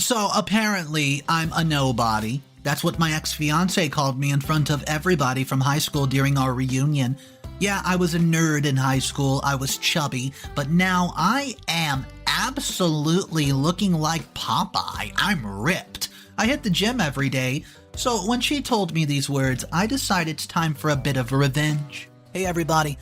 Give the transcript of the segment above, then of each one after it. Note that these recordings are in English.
So apparently, I'm a nobody. That's what my ex-fiancee called me in front of everybody from high school during our reunion. Yeah, I was a nerd in high school, I was chubby, but now I am absolutely looking like Popeye. I'm ripped. I hit the gym every day, so when she told me these words, I decided it's time for a bit of revenge. Hey everybody,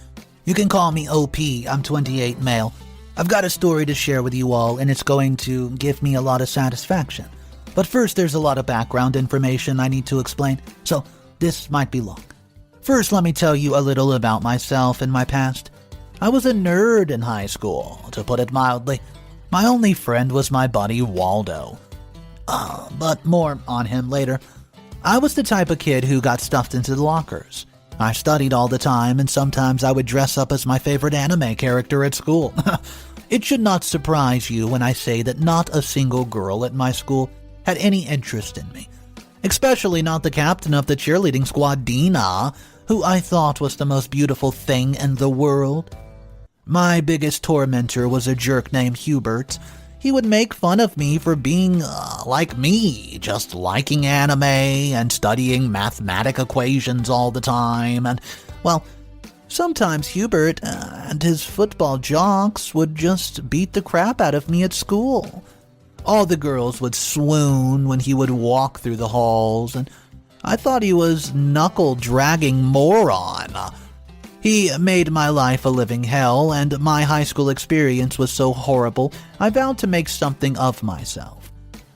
you can call me OP, I'm 28 male. I've got a story to share with you all, and it's going to give me a lot of satisfaction. But first, there's a lot of background information I need to explain, so this might be long. First, let me tell you a little about myself and my past. I was a nerd in high school, to put it mildly. My only friend was my buddy Waldo. But more on him later. I was the type of kid who got stuffed into the lockers. I studied all the time, and sometimes I would dress up as my favorite anime character at school. It should not surprise you when I say that not a single girl at my school had any interest in me. Especially not the captain of the cheerleading squad, Deena, who I thought was the most beautiful thing in the world. My biggest tormentor was a jerk named Hubert. He would make fun of me for being like me, just liking anime and studying mathematic equations all the time. And, well, sometimes Hubert and his football jocks would just beat the crap out of me at school. All the girls would swoon when he would walk through the halls, and I thought he was knuckle-dragging moron. He made my life a living hell, and my high school experience was so horrible, I vowed to make something of myself.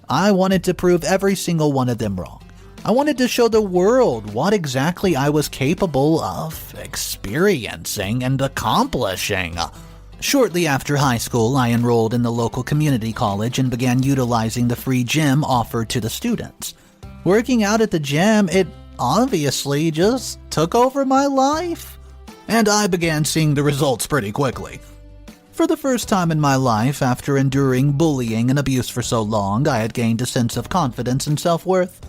I wanted to prove every single one of them wrong. I wanted to show the world what exactly I was capable of experiencing and accomplishing. Shortly after high school, I enrolled in the local community college and began utilizing the free gym offered to the students. Working out at the gym, it obviously just took over my life. And I began seeing the results pretty quickly. For the first time in my life, after enduring bullying and abuse for so long, I had gained a sense of confidence and self-worth.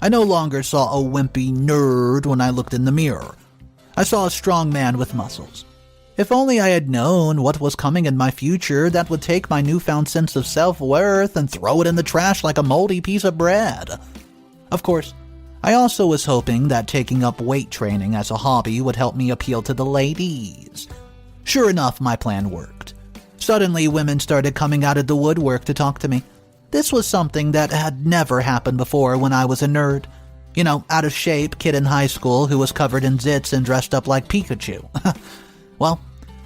I no longer saw a wimpy nerd when I looked in the mirror. I saw a strong man with muscles. If only I had known what was coming in my future, that would take my newfound sense of self-worth and throw it in the trash like a moldy piece of bread. Of course, I also was hoping that taking up weight training as a hobby would help me appeal to the ladies. Sure enough, my plan worked. Suddenly, women started coming out of the woodwork to talk to me. This was something that had never happened before when I was a nerd. You know, out of shape kid in high school who was covered in zits and dressed up like Pikachu. Well,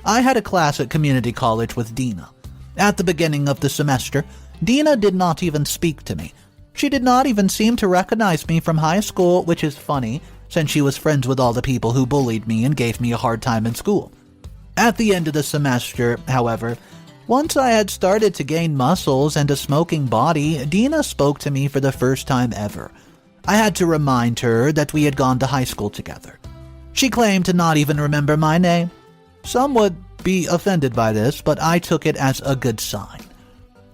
I had a class at community college with Deena. At the beginning of the semester, Deena did not even speak to me. She did not even seem to recognize me from high school, which is funny, since she was friends with all the people who bullied me and gave me a hard time in school. At the end of the semester, however, once I had started to gain muscles and a smoking body, Deena spoke to me for the first time ever. I had to remind her that we had gone to high school together. She claimed to not even remember my name. Some would be offended by this, but I took it as a good sign.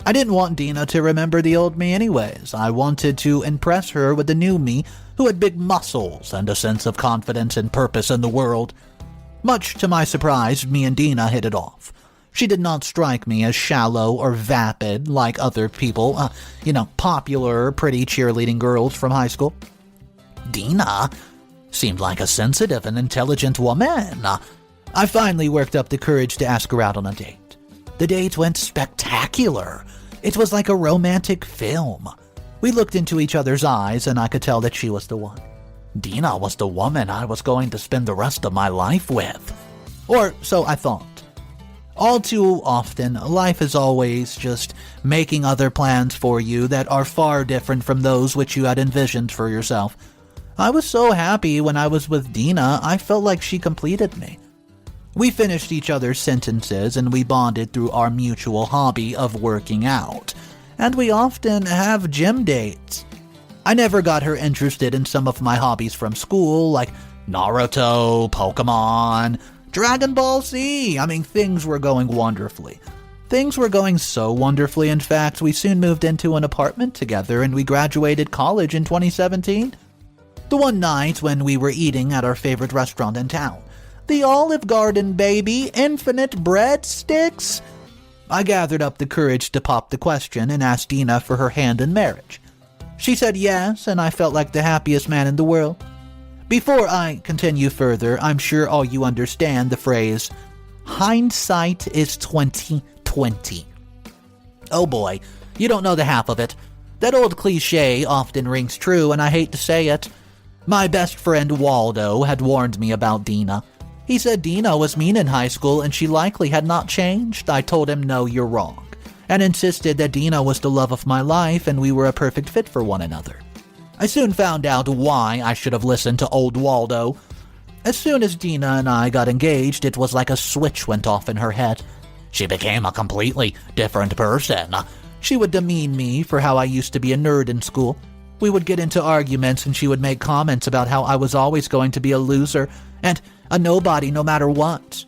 I didn't want Deena to remember the old me anyways. I wanted to impress her with the new me, who had big muscles and a sense of confidence and purpose in the world. Much to my surprise, me and Deena hit it off. She did not strike me as shallow or vapid like other people, popular, pretty cheerleading girls from high school. Deena seemed like a sensitive and intelligent woman. I finally worked up the courage to ask her out on a date. The date went spectacular. It was like a romantic film. We looked into each other's eyes, and I could tell that she was the one. Deena was the woman I was going to spend the rest of my life with. Or so I thought. All too often, life is always just making other plans for you that are far different from those which you had envisioned for yourself. I was so happy when I was with Deena, I felt like she completed me. We finished each other's sentences, and we bonded through our mutual hobby of working out. And we often have gym dates. I never got her interested in some of my hobbies from school, like Naruto, Pokemon, Dragon Ball Z. Things were going wonderfully. Things were going so wonderfully, in fact, we soon moved into an apartment together, and we graduated college in 2017. The one night when we were eating at our favorite restaurant in town. The Olive Garden, baby. Infinite breadsticks. I gathered up the courage to pop the question and asked Deena for her hand in marriage. She said yes, and I felt like the happiest man in the world. Before I continue further, I'm sure all you understand the phrase, hindsight is 20/20. Oh boy, you don't know the half of it. That old cliche often rings true, and I hate to say it. My best friend Waldo had warned me about Deena. He said Deena was mean in high school and she likely had not changed. I told him, no, you're wrong, and insisted that Deena was the love of my life and we were a perfect fit for one another. I soon found out why I should have listened to old Waldo. As soon as Deena and I got engaged, it was like a switch went off in her head. She became a completely different person. She would demean me for how I used to be a nerd in school. We would get into arguments and she would make comments about how I was always going to be a loser and a nobody no matter what.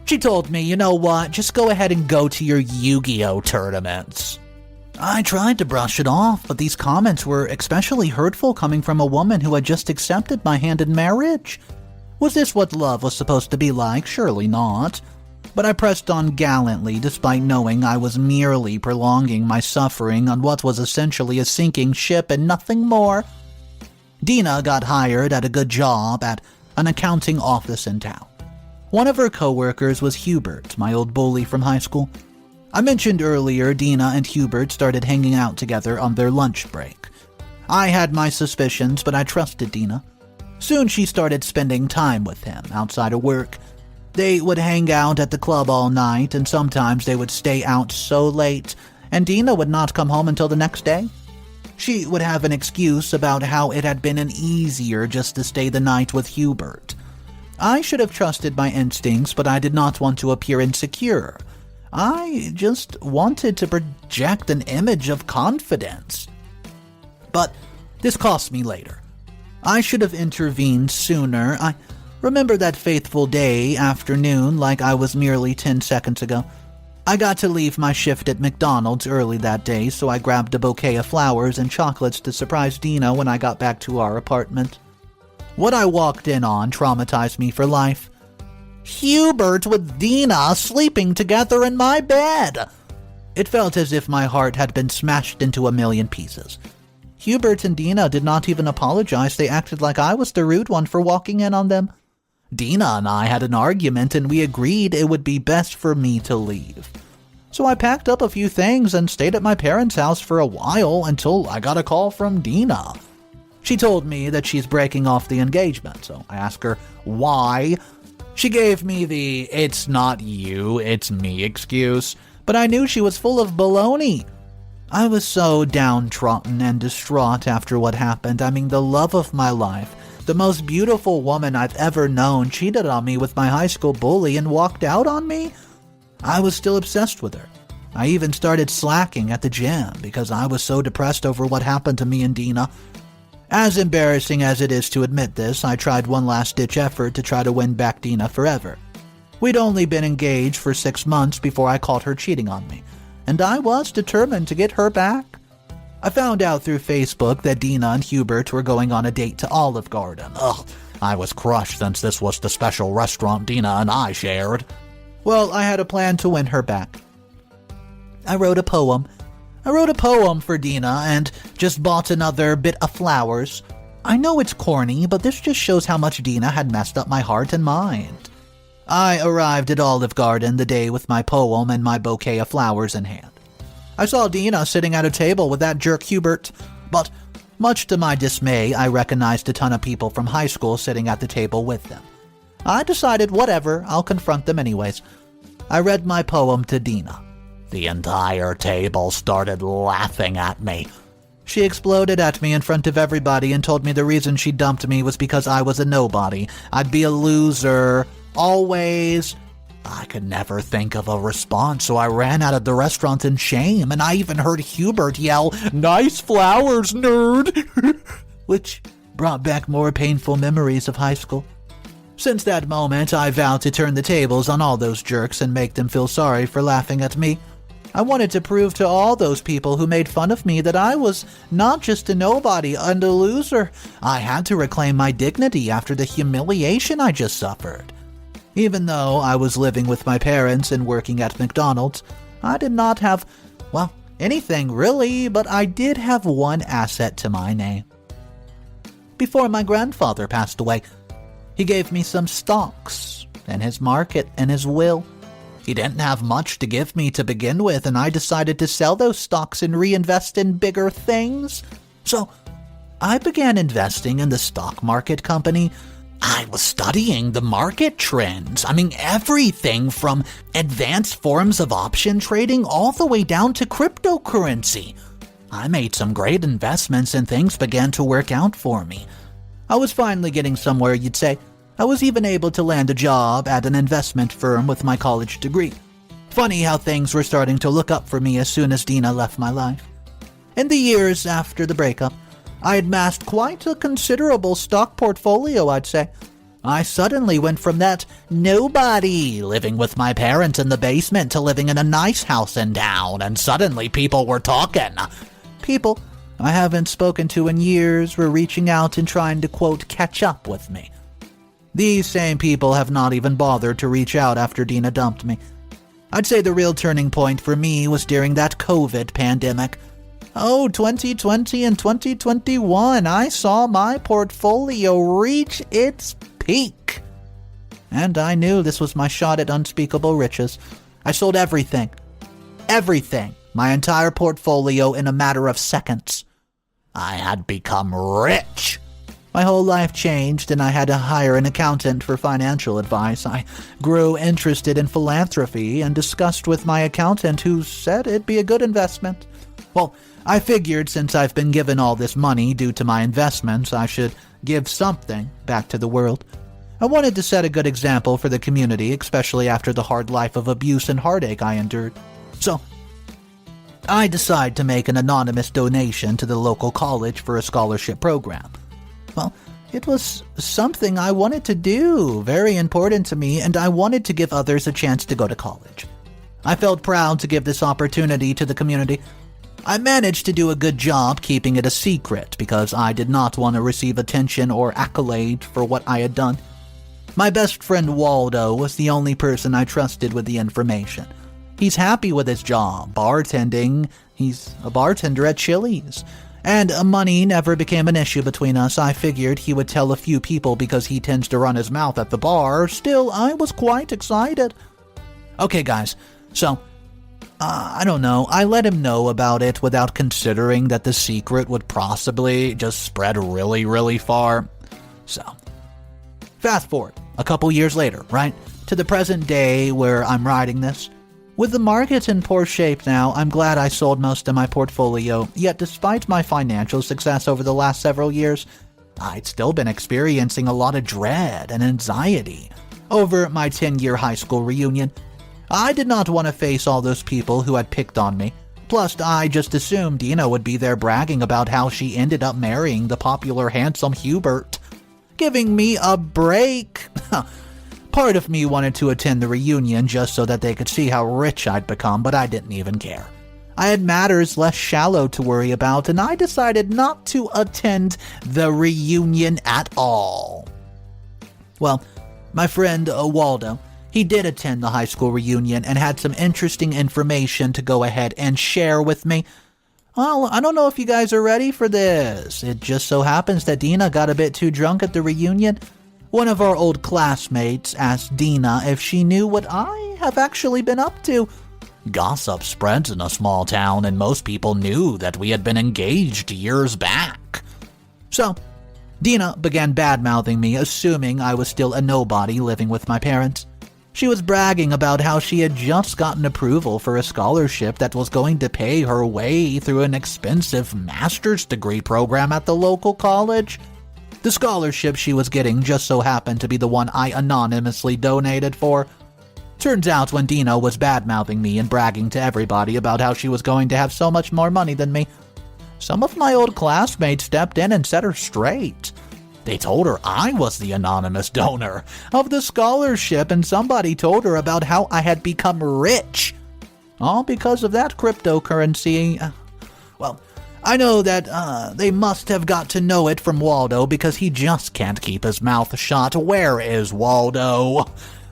She told me, you know what, just go ahead and go to your Yu-Gi-Oh tournaments. I tried to brush it off, but these comments were especially hurtful coming from a woman who had just accepted my hand in marriage. Was this what love was supposed to be like? Surely not. But I pressed on gallantly despite knowing I was merely prolonging my suffering on what was essentially a sinking ship and nothing more. Deena got hired at a good job at an accounting office in town. One of her coworkers was Hubert, my old bully from high school. I mentioned earlier Deena and Hubert started hanging out together on their lunch break. I had my suspicions, but I trusted Deena. Soon she started spending time with him outside of work. They would hang out at the club all night, and sometimes they would stay out so late, and Deena would not come home until the next day. She would have an excuse about how it had been easier just to stay the night with Hubert. I should have trusted my instincts, but I did not want to appear insecure. I just wanted to project an image of confidence. But this cost me later. I should have intervened sooner. I remember that faithful day, afternoon, like I was merely 10 seconds ago. I got to leave my shift at McDonald's early that day, so I grabbed a bouquet of flowers and chocolates to surprise Deena when I got back to our apartment. What I walked in on traumatized me for life. Hubert with Deena sleeping together in my bed. It felt as if my heart had been smashed into a million pieces. Hubert and Deena did not even apologize. They acted like I was the rude one for walking in on them. Deena and I had an argument and we agreed it would be best for me to leave. So I packed up a few things and stayed at my parents' house for a while until I got a call from Deena. She told me that she's breaking off the engagement, so I asked her why. She gave me the "it's not you, it's me" excuse, but I knew she was full of baloney. I was so downtrodden and distraught after what happened. I mean, the love of my life, the most beautiful woman I've ever known, cheated on me with my high school bully and walked out on me. I was still obsessed with her. I even started slacking at the gym because I was so depressed over what happened to me and Deena. As embarrassing as it is to admit this, I tried one last-ditch effort to try to win back Deena forever. We'd only been engaged for 6 months before I caught her cheating on me, and I was determined to get her back. I found out through Facebook that Deena and Hubert were going on a date to Olive Garden. Ugh, I was crushed since this was the special restaurant Deena and I shared. Well, I had a plan to win her back. I wrote a poem for Deena and just bought another bit of flowers. I know it's corny, but this just shows how much Deena had messed up my heart and mind. I arrived at Olive Garden the day with my poem and my bouquet of flowers in hand. I saw Deena sitting at a table with that jerk Hubert, but much to my dismay, I recognized a ton of people from high school sitting at the table with them. I decided, whatever, I'll confront them anyways. I read my poem to Deena. The entire table started laughing at me. She exploded at me in front of everybody and told me the reason she dumped me was because I was a nobody. I'd be a loser. Always. I could never think of a response, so I ran out of the restaurant in shame, and I even heard Hubert yell, "Nice flowers, nerd!" which brought back more painful memories of high school. Since that moment, I vowed to turn the tables on all those jerks and make them feel sorry for laughing at me. I wanted to prove to all those people who made fun of me that I was not just a nobody and a loser. I had to reclaim my dignity after the humiliation I just suffered. Even though I was living with my parents and working at McDonald's, I did not have, well, anything really, but I did have one asset to my name. Before my grandfather passed away, he gave me some stocks in his market and his will. He didn't have much to give me to begin with, and I decided to sell those stocks and reinvest in bigger things. So I began investing in the stock market company. I was studying the market trends. I mean, everything from advanced forms of option trading all the way down to cryptocurrency. I made some great investments and things began to work out for me. I was finally getting somewhere, you'd say. I was even able to land a job at an investment firm with my college degree. Funny how things were starting to look up for me as soon as Deena left my life. In the years after the breakup, I had amassed quite a considerable stock portfolio, I'd say. I suddenly went from that nobody living with my parents in the basement to living in a nice house in town, and suddenly people were talking. People I haven't spoken to in years were reaching out and trying to, quote, catch up with me. These same people have not even bothered to reach out after Deena dumped me. I'd say the real turning point for me was during that COVID pandemic. 2020 and 2021, I saw my portfolio reach its peak. And I knew this was my shot at unspeakable riches. I sold everything, my entire portfolio in a matter of seconds. I had become rich. My whole life changed, and I had to hire an accountant for financial advice. I grew interested in philanthropy and discussed with my accountant, who said it'd be a good investment. Well, I figured since I've been given all this money due to my investments, I should give something back to the world. I wanted to set a good example for the community, especially after the hard life of abuse and heartache I endured. So, I decided to make an anonymous donation to the local college for a scholarship program. Well, it was something I wanted to do, very important to me, and I wanted to give others a chance to go to college. I felt proud to give this opportunity to the community. I managed to do a good job keeping it a secret because I did not want to receive attention or accolade for what I had done. My best friend Waldo was the only person I trusted with the information. He's happy with his job, bartending. He's a bartender at Chili's. And money never became an issue between us. I figured he would tell a few people because he tends to run his mouth at the bar. Still, I was quite excited. Okay, guys, so, I don't know. I let him know about it without considering that the secret would possibly just spread really, really far. So, fast forward a couple years later, right, to the present day where I'm writing this. With the market in poor shape now, I'm glad I sold most of my portfolio, yet despite my financial success over the last several years, I'd still been experiencing a lot of dread and anxiety over my 10-year high school reunion. I did not want to face all those people who had picked on me. Plus, I just assumed Deena would be there bragging about how she ended up marrying the popular handsome Hubert. Giving me a break. Part of me wanted to attend the reunion just so that they could see how rich I'd become, but I didn't even care. I had matters less shallow to worry about, and I decided not to attend the reunion at all. Well, my friend Waldo, he did attend the high school reunion and had some interesting information to go ahead and share with me. Well, I don't know if you guys are ready for this. It just so happens that Deena got a bit too drunk at the reunion. One of our old classmates asked Deena if she knew what I have actually been up to. Gossip spreads in a small town, and most people knew that we had been engaged years back. So, Deena began bad-mouthing me, assuming I was still a nobody living with my parents. She was bragging about how she had just gotten approval for a scholarship that was going to pay her way through an expensive master's degree program at the local college. The scholarship she was getting just so happened to be the one I anonymously donated for. Turns out when Deena was bad-mouthing me and bragging to everybody about how she was going to have so much more money than me, some of my old classmates stepped in and set her straight. They told her I was the anonymous donor of the scholarship, and somebody told her about how I had become rich. All because of that cryptocurrency. Well, I know that they must have got to know it from Waldo because he just can't keep his mouth shut. Where is Waldo?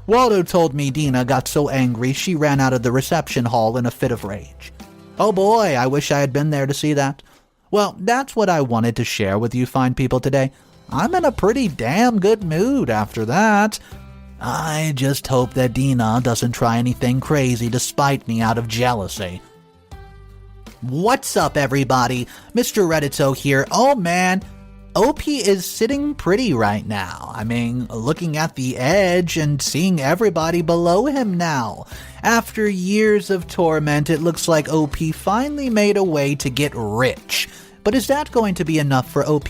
Waldo told me Deena got so angry she ran out of the reception hall in a fit of rage. Oh boy, I wish I had been there to see that. Well, that's what I wanted to share with you fine people today. I'm in a pretty damn good mood after that. I just hope that Deena doesn't try anything crazy to spite me out of jealousy. What's up, everybody? Mr. Redditso here. Oh man, OP is sitting pretty right now. I mean, looking at the edge and seeing everybody below him now. After years of torment, it looks like OP finally made a way to get rich. But is that going to be enough for OP?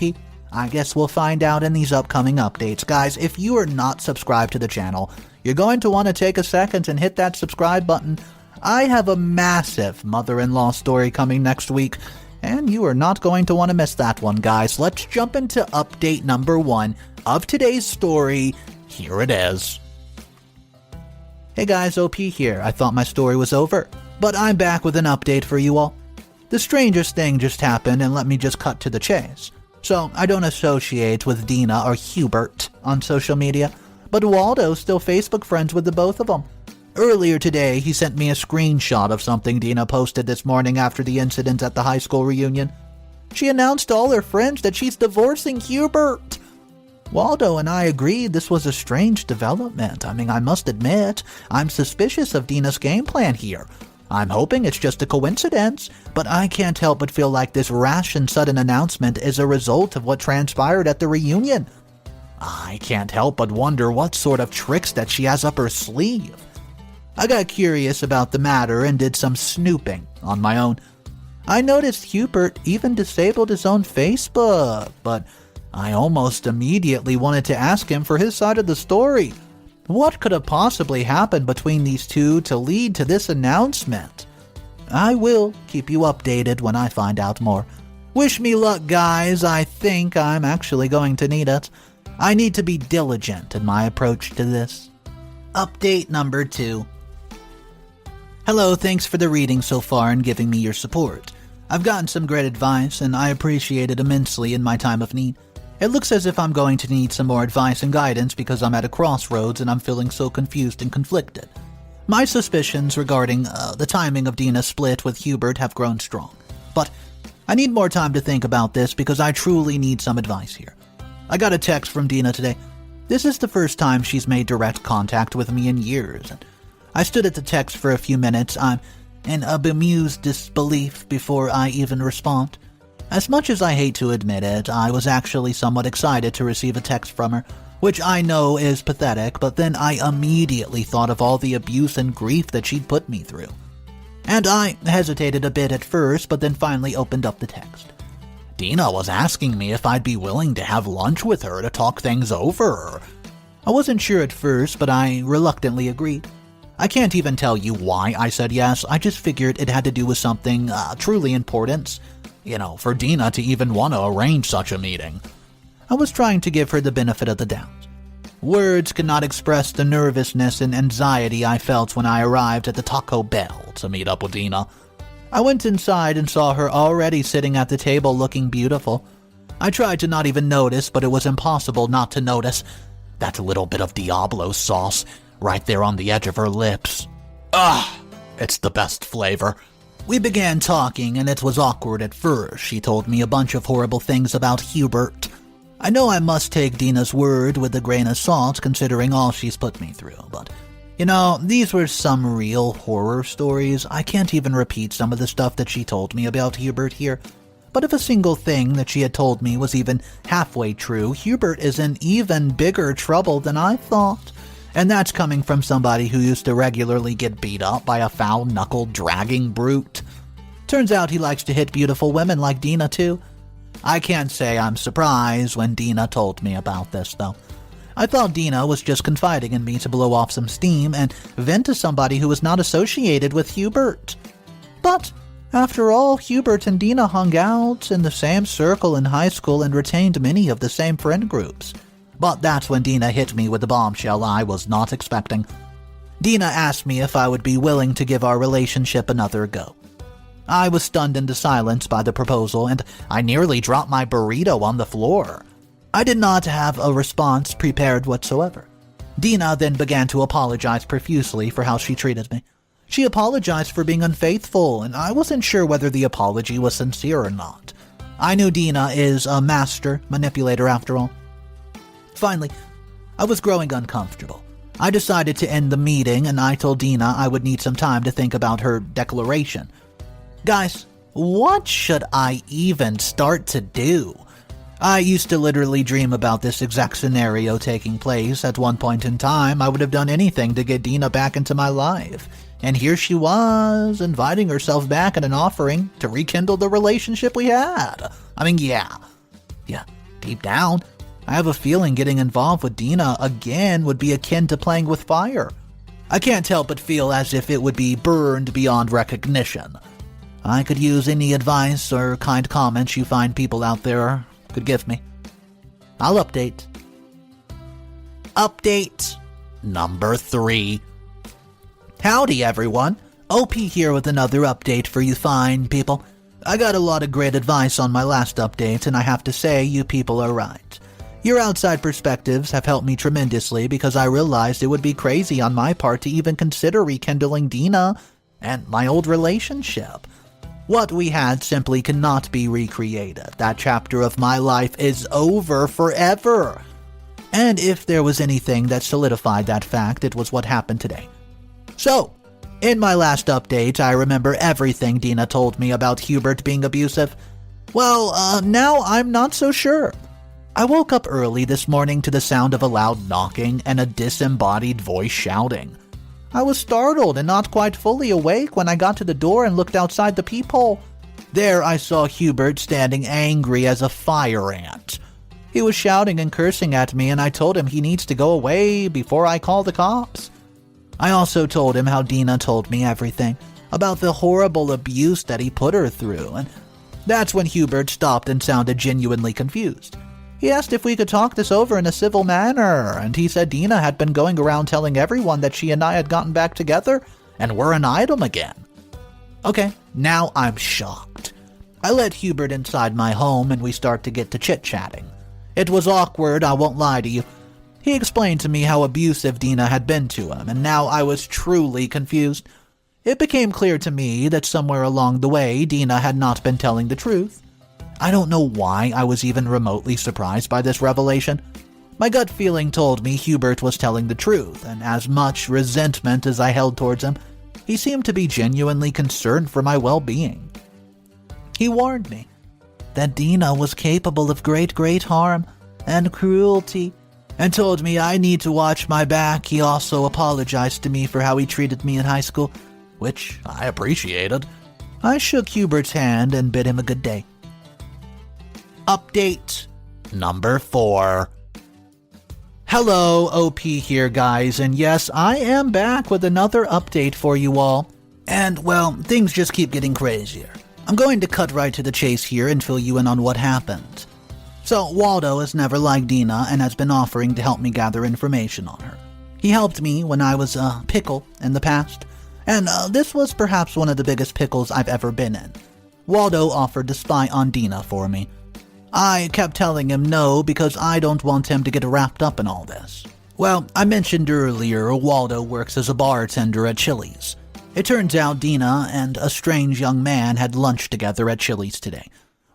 I guess we'll find out in these upcoming updates. Guys, if you are not subscribed to the channel, you're going to want to take a second and hit that subscribe button. I have a massive mother-in-law story coming next week, and you are not going to want to miss that one, guys. Let's jump into update number 1 of today's story. Here it is. Hey guys, OP here. I thought my story was over, but I'm back with an update for you all. The strangest thing just happened, and let me just cut to the chase. So, I don't associate with Deena or Hubert on social media, but Waldo's still Facebook friends with the both of them. Earlier today, he sent me a screenshot of something Deena posted this morning after the incident at the high school reunion. She announced to all her friends that she's divorcing Hubert. Waldo and I agreed this was a strange development. I mean, I must admit, I'm suspicious of Deena's game plan here. I'm hoping it's just a coincidence, but I can't help but feel like this rash and sudden announcement is a result of what transpired at the reunion. I can't help but wonder what sort of tricks that she has up her sleeve. I got curious about the matter and did some snooping on my own. I noticed Hubert even disabled his own Facebook, but I almost immediately wanted to ask him for his side of the story. What could have possibly happened between these two to lead to this announcement? I will keep you updated when I find out more. Wish me luck, guys. I think I'm actually going to need it. I need to be diligent in my approach to this. Update number 2. Hello, thanks for the reading so far and giving me your support. I've gotten some great advice, and I appreciate it immensely in my time of need. It looks as if I'm going to need some more advice and guidance because I'm at a crossroads and I'm feeling so confused and conflicted. My suspicions regarding the timing of Deena's split with Hubert have grown strong, but I need more time to think about this because I truly need some advice here. I got a text from Deena today. This is the first time she's made direct contact with me in years, and I stood at the text for a few minutes. I'm in a bemused disbelief before I even respond. As much as I hate to admit it, I was actually somewhat excited to receive a text from her, which I know is pathetic, but then I immediately thought of all the abuse and grief that she'd put me through. And I hesitated a bit at first, but then finally opened up the text. Deena was asking me if I'd be willing to have lunch with her to talk things over. I wasn't sure at first, but I reluctantly agreed. I can't even tell you why I said yes. I just figured it had to do with something truly important. For Deena to even want to arrange such a meeting. I was trying to give her the benefit of the doubt. Words could not express the nervousness and anxiety I felt when I arrived at the Taco Bell to meet up with Deena. I went inside and saw her already sitting at the table looking beautiful. I tried to not even notice, but it was impossible not to notice that little bit of Diablo sauce right there on the edge of her lips. It's the best flavor. We began talking, and it was awkward at first. She told me a bunch of horrible things about Hubert. I know I must take Deena's word with a grain of salt, considering all she's put me through, but, these were some real horror stories. I can't even repeat some of the stuff that she told me about Hubert here. But if a single thing that she had told me was even halfway true, Hubert is in even bigger trouble than I thought. And that's coming from somebody who used to regularly get beat up by a foul-knuckled, dragging brute. Turns out he likes to hit beautiful women like Deena, too. I can't say I'm surprised when Deena told me about this, though. I thought Deena was just confiding in me to blow off some steam and vent to somebody who was not associated with Hubert. But, after all, Hubert and Deena hung out in the same circle in high school and retained many of the same friend groups. But that's when Deena hit me with the bombshell I was not expecting. Deena asked me if I would be willing to give our relationship another go. I was stunned into silence by the proposal, and I nearly dropped my burrito on the floor. I did not have a response prepared whatsoever. Deena then began to apologize profusely for how she treated me. She apologized for being unfaithful, and I wasn't sure whether the apology was sincere or not. I knew Deena is a master manipulator after all. Finally, I was growing uncomfortable. I decided to end the meeting, and I told Deena I would need some time to think about her declaration. Guys, what should I even start to do? I used to literally dream about this exact scenario taking place. At one point in time, I would have done anything to get Deena back into my life. And here she was, inviting herself back in an offering to rekindle the relationship we had. Yeah, deep down, I have a feeling getting involved with Deena again would be akin to playing with fire. I can't help but feel as if it would be burned beyond recognition. I could use any advice or kind comments you find people out there could give me. I'll update. Update number 3. Howdy everyone, OP here with another update for you fine people. I got a lot of great advice on my last update, and I have to say you people are right. Your outside perspectives have helped me tremendously because I realized it would be crazy on my part to even consider rekindling Deena and my old relationship. What we had simply cannot be recreated. That chapter of my life is over forever. And if there was anything that solidified that fact, it was what happened today. So, in my last update, I remember everything Deena told me about Hubert being abusive. Well, now I'm not so sure. I woke up early this morning to the sound of a loud knocking and a disembodied voice shouting. I was startled and not quite fully awake when I got to the door and looked outside the peephole. There I saw Hubert standing angry as a fire ant. He was shouting and cursing at me, and I told him he needs to go away before I call the cops. I also told him how Deena told me everything about the horrible abuse that he put her through, and that's when Hubert stopped and sounded genuinely confused. He asked if we could talk this over in a civil manner, and he said Deena had been going around telling everyone that she and I had gotten back together and were an item again. Okay, now I'm shocked. I let Hubert inside my home and we start to get to chit-chatting. It was awkward, I won't lie to you. He explained to me how abusive Deena had been to him, and now I was truly confused. It became clear to me that somewhere along the way, Deena had not been telling the truth. I don't know why I was even remotely surprised by this revelation. My gut feeling told me Hubert was telling the truth, and as much resentment as I held towards him, he seemed to be genuinely concerned for my well-being. He warned me that Deena was capable of great harm and cruelty, and told me I need to watch my back. He also apologized to me for how he treated me in high school, which I appreciated. I shook Hubert's hand and bid him a good day. Update number 4. Hello, OP here, guys, and yes, I am back with another update for you all. And, well, things just keep getting crazier. I'm going to cut right to the chase here and fill you in on what happened. So, Waldo has never liked Deena and has been offering to help me gather information on her. He helped me when I was a pickle in the past, and this was perhaps one of the biggest pickles I've ever been in. Waldo offered to spy on Deena for me. I kept telling him no because I don't want him to get wrapped up in all this. Well, I mentioned earlier Waldo works as a bartender at Chili's. It turns out Deena and a strange young man had lunch together at Chili's today.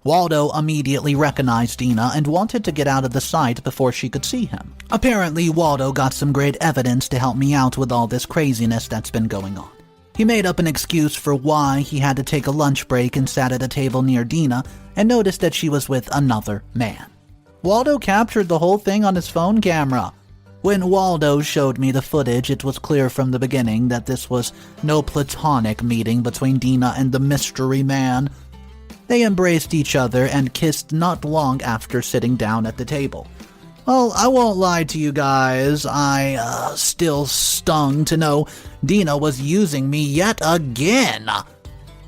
Waldo immediately recognized Deena and wanted to get out of the sight before she could see him. Apparently, Waldo got some great evidence to help me out with all this craziness that's been going on. He made up an excuse for why he had to take a lunch break and sat at a table near Deena and noticed that she was with another man. Waldo captured the whole thing on his phone camera. When Waldo showed me the footage, it was clear from the beginning that this was no platonic meeting between Deena and the mystery man. They embraced each other and kissed not long after sitting down at the table. Well, I won't lie to you guys, I still stung to know Deena was using me yet again.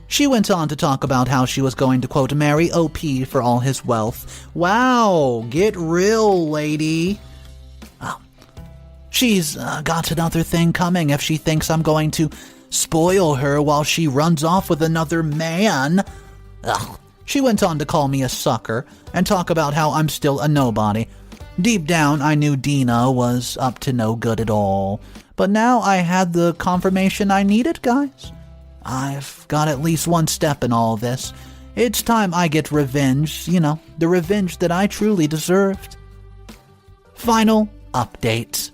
She went on to talk about how she was going to, quote, marry OP for all his wealth. Wow, get real, lady. She's got another thing coming if she thinks I'm going to spoil her while she runs off with another man. She went on to call me a sucker and talk about how I'm still a nobody. Deep down, I knew Deena was up to no good at all. But now I had the confirmation I needed, guys. I've got at least one step in all this. It's time I get revenge, the revenge that I truly deserved. Final updates.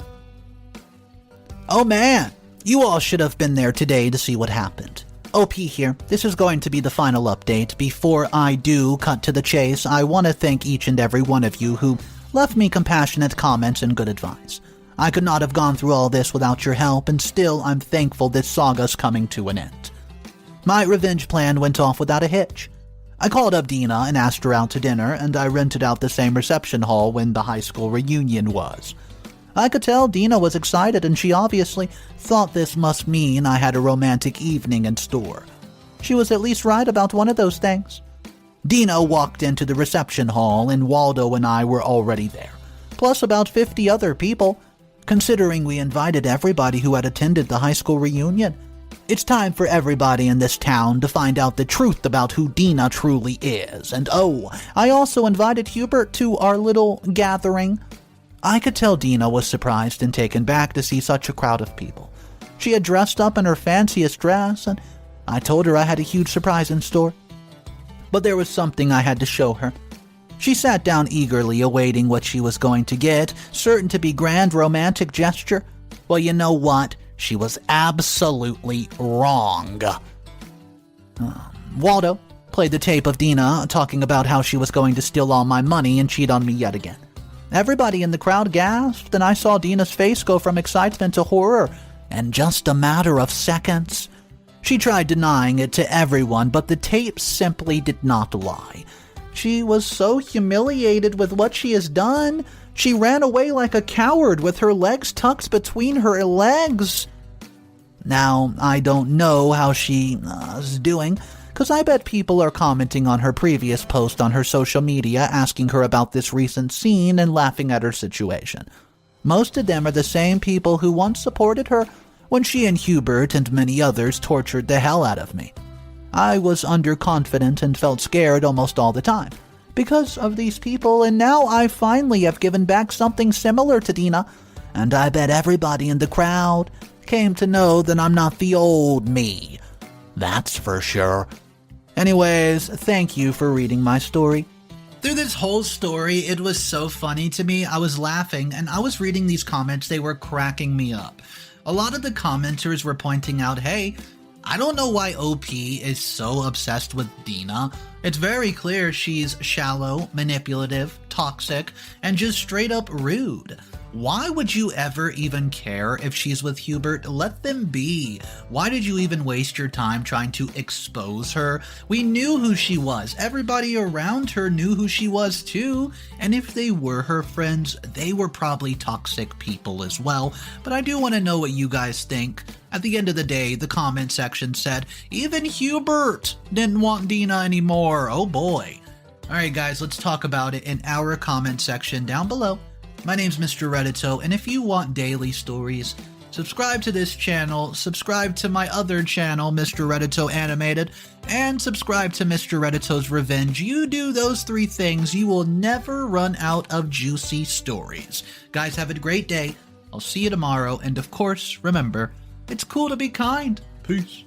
Oh man, you all should have been there today to see what happened. OP here. This is going to be the final update. Before I do cut to the chase, I want to thank each and every one of you who left me compassionate comments and good advice. I could not have gone through all this without your help, and still I'm thankful this saga's coming to an end. My revenge plan went off without a hitch. I called up Deena and asked her out to dinner, and I rented out the same reception hall when the high school reunion was. I could tell Deena was excited, and she obviously thought this must mean I had a romantic evening in store. She was at least right about one of those things. Deena walked into the reception hall, and Waldo and I were already there, plus about 50 other people, considering we invited everybody who had attended the high school reunion. It's time for everybody in this town to find out the truth about who Deena truly is. And I also invited Hubert to our little gathering. I could tell Deena was surprised and taken back to see such a crowd of people. She had dressed up in her fanciest dress, and I told her I had a huge surprise in store. But there was something I had to show her. She sat down eagerly, awaiting what she was going to get, certain to be grand romantic gesture. Well, you know what? She was absolutely wrong. Waldo played the tape of Deena talking about how she was going to steal all my money and cheat on me yet again. Everybody in the crowd gasped, and I saw Deena's face go from excitement to horror in just a matter of seconds. She tried denying it to everyone, but the tape simply did not lie. She was so humiliated with what she has done. She ran away like a coward with her legs tucked between her legs. Now, I don't know how she is doing, because I bet people are commenting on her previous post on her social media asking her about this recent scene and laughing at her situation. Most of them are the same people who once supported her when she and Hubert and many others tortured the hell out of me. I was underconfident and felt scared almost all the time because of these people, and now I finally have given back something similar to Deena, and I bet everybody in the crowd came to know that I'm not the old me. That's for sure. Anyways, thank you for reading my story. Through this whole story, it was so funny to me. I was laughing, and I was reading these comments. They were cracking me up. A lot of the commenters were pointing out, hey, I don't know why OP is so obsessed with Deena. It's very clear she's shallow, manipulative, toxic, and just straight up rude. Why would you ever even care if she's with Hubert? Let them be. Why did you even waste your time trying to expose her? We knew who she was. Everybody around her knew who she was too. And if they were her friends, they were probably toxic people as well. But I do want to know what you guys think. At the end of the day, the comment section said, even Hubert didn't want Deena anymore. Oh boy. Alright guys, let's talk about it in our comment section down below. My name's Mr. Reddito, and if you want daily stories, subscribe to this channel, subscribe to my other channel, Mr. Reddito Animated, and subscribe to Mr. Reddito's Revenge. You do those 3 things, you will never run out of juicy stories. Guys, have a great day. I'll see you tomorrow, and of course, remember, it's cool to be kind. Peace.